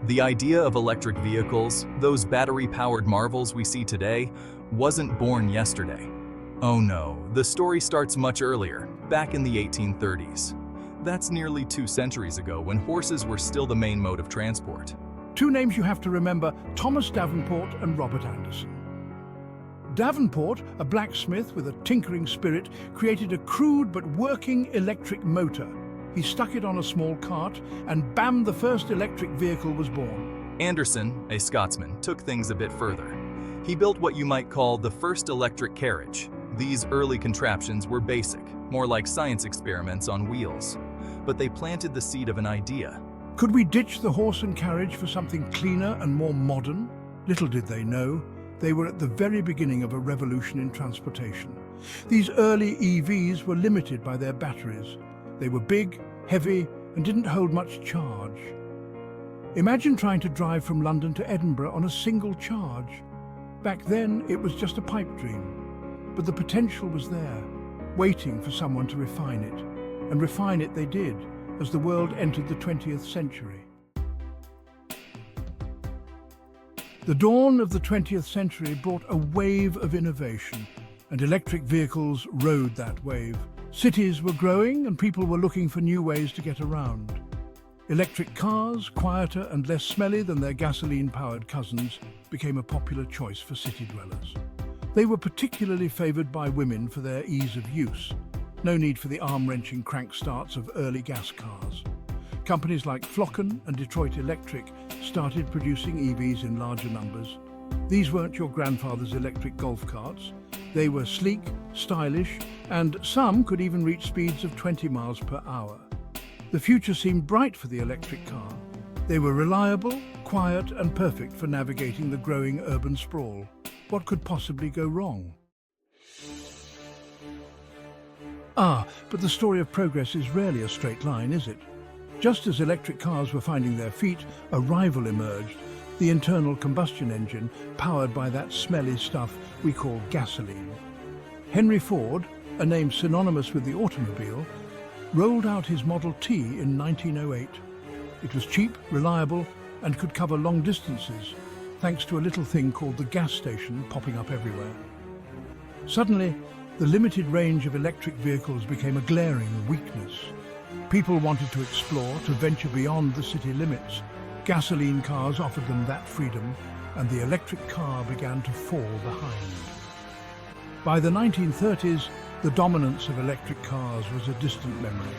The idea of electric vehicles, those battery-powered marvels we see today, wasn't born yesterday. Oh no, the story starts much earlier, back in the 1830s. That's nearly 2 centuries ago when horses were still the main mode of transport. Two names you have to remember: Thomas Davenport and Robert Anderson. Davenport, a blacksmith with a tinkering spirit, created a crude but working electric motor. He stuck it on a small cart, and bam, the first electric vehicle was born. Anderson, a Scotsman, took things a bit further. He built what you might call the first electric carriage. These early contraptions were basic, more like science experiments on wheels. But they planted the seed of an idea. Could we ditch the horse and carriage for something cleaner and more modern? Little did they know, they were at the very beginning of a revolution in transportation. These early EVs were limited by their batteries. They were big, heavy, and didn't hold much charge. Imagine trying to drive from London to Edinburgh on a single charge. Back then, it was just a pipe dream. But the potential was there, waiting for someone to refine it. And refine it they did, as the world entered the 20th century. The dawn of the 20th century brought a wave of innovation, and electric vehicles rode that wave. Cities were growing and people were looking for new ways to get around. Electric cars, quieter and less smelly than their gasoline-powered cousins, became a popular choice for city dwellers. They were particularly favoured by women for their ease of use. No need for the arm-wrenching crank starts of early gas cars. Companies like Flocken and Detroit Electric started producing EVs in larger numbers. These weren't your grandfather's electric golf carts. They were sleek, stylish, and some could even reach speeds of 20 miles per hour. The future seemed bright for the electric car. They were reliable, quiet, and perfect for navigating the growing urban sprawl. What could possibly go wrong? But the story of progress is rarely a straight line, is it? Just as electric cars were finding their feet, a rival emerged, the internal combustion engine, powered by that smelly stuff we call gasoline. Henry Ford, a name synonymous with the automobile, rolled out his Model T in 1908. It was cheap, reliable, and could cover long distances, thanks to a little thing called the gas station popping up everywhere. Suddenly, the limited range of electric vehicles became a glaring weakness. People wanted to explore, to venture beyond the city limits. Gasoline cars offered them that freedom, and the electric car began to fall behind. By the 1930s, the dominance of electric cars was a distant memory.